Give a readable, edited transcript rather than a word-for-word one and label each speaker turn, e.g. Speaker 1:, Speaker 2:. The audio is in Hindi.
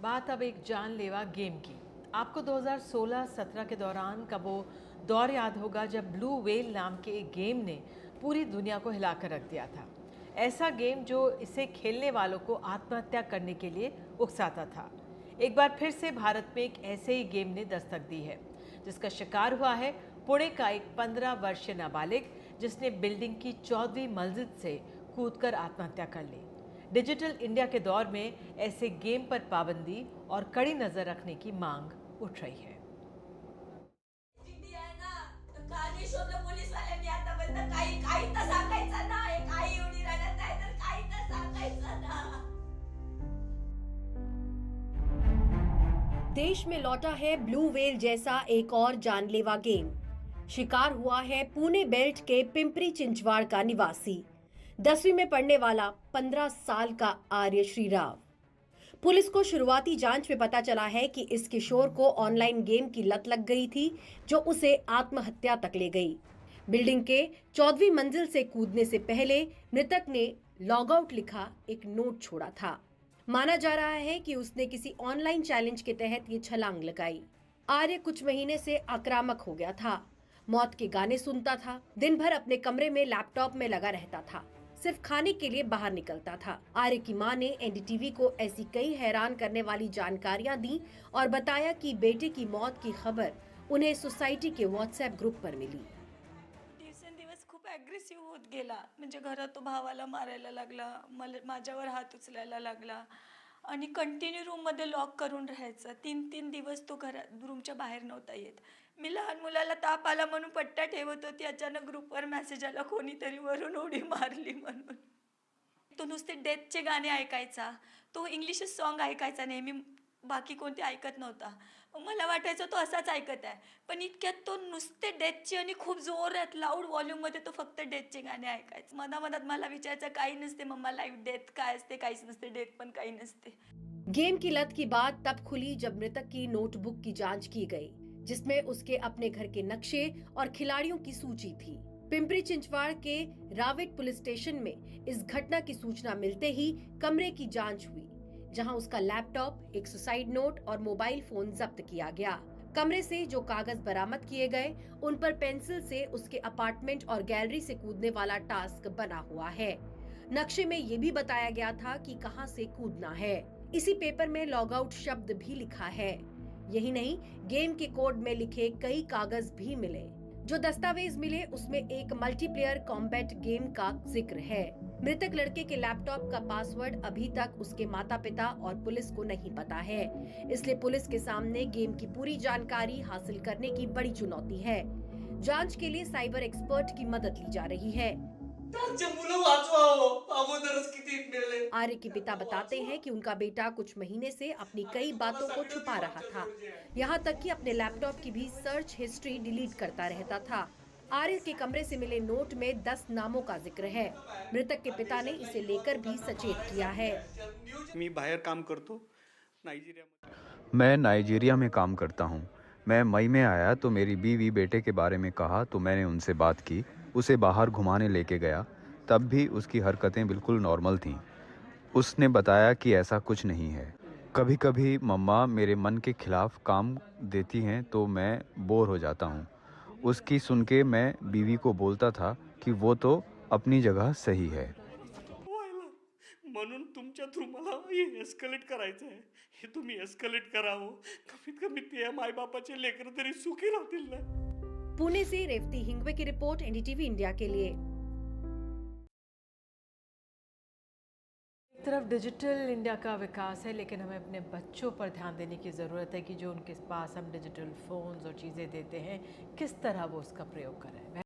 Speaker 1: बात अब एक जानलेवा गेम की। आपको 2016-17 के दौरान का वो दौर याद होगा जब ब्लू व्हेल नाम के एक गेम ने पूरी दुनिया को हिलाकर रख दिया था। ऐसा गेम जो इसे खेलने वालों को आत्महत्या करने के लिए उकसाता था। एक बार फिर से भारत में एक ऐसे ही गेम ने दस्तक दी है, जिसका शिकार हुआ है पुणे का एक 15 वर्षीय नाबालिग, जिसने बिल्डिंग की 14वीं मंजिल से कूदकर आत्महत्या कर ली। डिजिटल इंडिया के दौर में ऐसे गेम पर पाबंदी और कड़ी नजर रखने की मांग उठ रही है।
Speaker 2: देश में लौटा है ब्लू व्हेल जैसा एक और जानलेवा गेम। शिकार हुआ है पुणे बेल्ट के पिंपरी चिंचवाड़ का निवासी 10वीं में पढ़ने वाला 15 साल का आर्य श्रीराव। पुलिस को शुरुआती जांच में पता चला है कि इस किशोर को ऑनलाइन गेम की लत लग गई थी, जो उसे आत्महत्या तक ले गई। बिल्डिंग के 14वीं मंजिल से कूदने से पहले मृतक ने लॉग आउट लिखा एक नोट छोड़ा था। माना जा रहा है कि उसने किसी ऑनलाइन चैलेंज के तहत ये छलांग लगाई। आर्य कुछ महीने से आक्रामक हो गया था। मौत के गाने सुनता था, दिन भर अपने कमरे में लैपटॉप में लगा रहता था, सिर्फ खाने के लिए बाहर निकलता था। आर्य की मां ने एनडीटीवी को ऐसी कई हैरान करने वाली जानकारियां दी और बताया कि बेटे की मौत की खबर उन्हें सोसायटी के व्हाट्सएप ग्रुप पर मिली।
Speaker 3: दिवसेंदिवस खूप ॲग्रेसिव्ह होत गेला. म्हणजे घरात तो भावाला मारायला लागला, माझ्यावर हात उचलायला लागला आणि कंटिन्यू रूममध्ये लॉक करून राहायचा. 3-3 दिवस तो रूमच्या बाहेर नव्हता येत. मी लहान मुलाला ताप आला म्हणून पट्ट्या ठेवत होती. अचानक ग्रुपवर मेसेज आला कोणीतरी वरून उडी मारली म्हणून. तो नुसते डेथचे गाणे ऐकायचा. तो इंग्लिशच सॉन्ग ऐकायचा नेहमी, बाकी कोणते ऐकत नव्हता. मला वाटायचं तो असाच ऐकत आहे, पण इतक्यात तो नुसते डेथचे आणि खूप जोरात लाऊड व्हॉल्यूममध्ये तो फक्त डेथचे गाणे ऐकायचा. मधामधात मला विचारायचं काही नसते मम्मा, लाईव्ह डेथ काय असते, काहीच नसते, डेथ पण काही नसते।
Speaker 2: गेम की लत की बात तब खुली जब मृतक की नोटबुक की जांच की गई, जिसमें उसके अपने घर के नक्शे और खिलाड़ियों की सूची थी। पिंपरी चिंचवाड़ के रावेट पुलिस स्टेशन में इस घटना की सूचना मिलते ही कमरे की जांच हुई, जहां उसका लैपटॉप, एक सुसाइड नोट और मोबाइल फोन जब्त किया गया। कमरे से जो कागज बरामद किए गए, उन पर पेंसिल से उसके अपार्टमेंट और गैलरी से कूदने वाला टास्क बना हुआ है। नक्शे में ये भी बताया गया था कि कहां से कूदना है। इसी पेपर में लॉग आउट शब्द भी लिखा है। यही नहीं, गेम के कोड में लिखे कई कागज भी मिले। जो दस्तावेज मिले उसमें एक मल्टीप्लेयर कॉम्बैट गेम का जिक्र है। मृतक लड़के के लैपटॉप का पासवर्ड अभी तक उसके माता पिता और पुलिस को नहीं पता है, इसलिए पुलिस के सामने गेम की पूरी जानकारी हासिल करने की बड़ी चुनौती है। जांच के लिए साइबर एक्सपर्ट की मदद ली जा रही है। आर्य के पिता बताते हैं कि उनका बेटा कुछ महीने से अपनी कई बातों को छुपा रहा था, यहाँ तक कि अपने लैपटॉप की भी सर्च हिस्ट्री डिलीट करता रहता था। आर्य के कमरे से मिले नोट में 10 नामों का जिक्र है। मृतक के पिता ने इसे लेकर भी सचेत किया है।
Speaker 4: मी बाहर काम करतो नाइजीरिया में।
Speaker 5: मैं नाइजीरिया में काम करता हूँ। मैं मई में आया तो मेरी बीवी बेटे के बारे में कहा तो मैंने उनसे बात की, उसे बाहर घुमाने लेके गया। तब भी उसकी हरकतें बिल्कुल नॉर्मल थीं। उसने बताया कि ऐसा कुछ नहीं है। कभी कभी मम्मा मेरे मन के खिलाफ काम देती हैं तो मैं बोर हो जाता हूँ। उसकी सुन के मैं बीवी को बोलता था कि वो तो अपनी जगह सही है।
Speaker 4: म्हणून तुमच्या थ्रू मला हे एस्केलेट करायचं आहे. हे तुम्ही एस्केलेट करावं. कमीत कमी ते मायबापाचे लेकरं तरी सुखी राहतील ना.
Speaker 2: पुणे से रेवती हिंगवे की रिपोर्ट, एनडीटीवी इंडिया के लिए।
Speaker 1: एक तरफ डिजिटल इंडिया का विकास है, लेकिन हमें अपने बच्चों पर ध्यान देने की ज़रूरत है कि जो उनके पास हम डिजिटल फ़ोन्स और चीज़ें देते हैं, किस तरह वो उसका प्रयोग करें।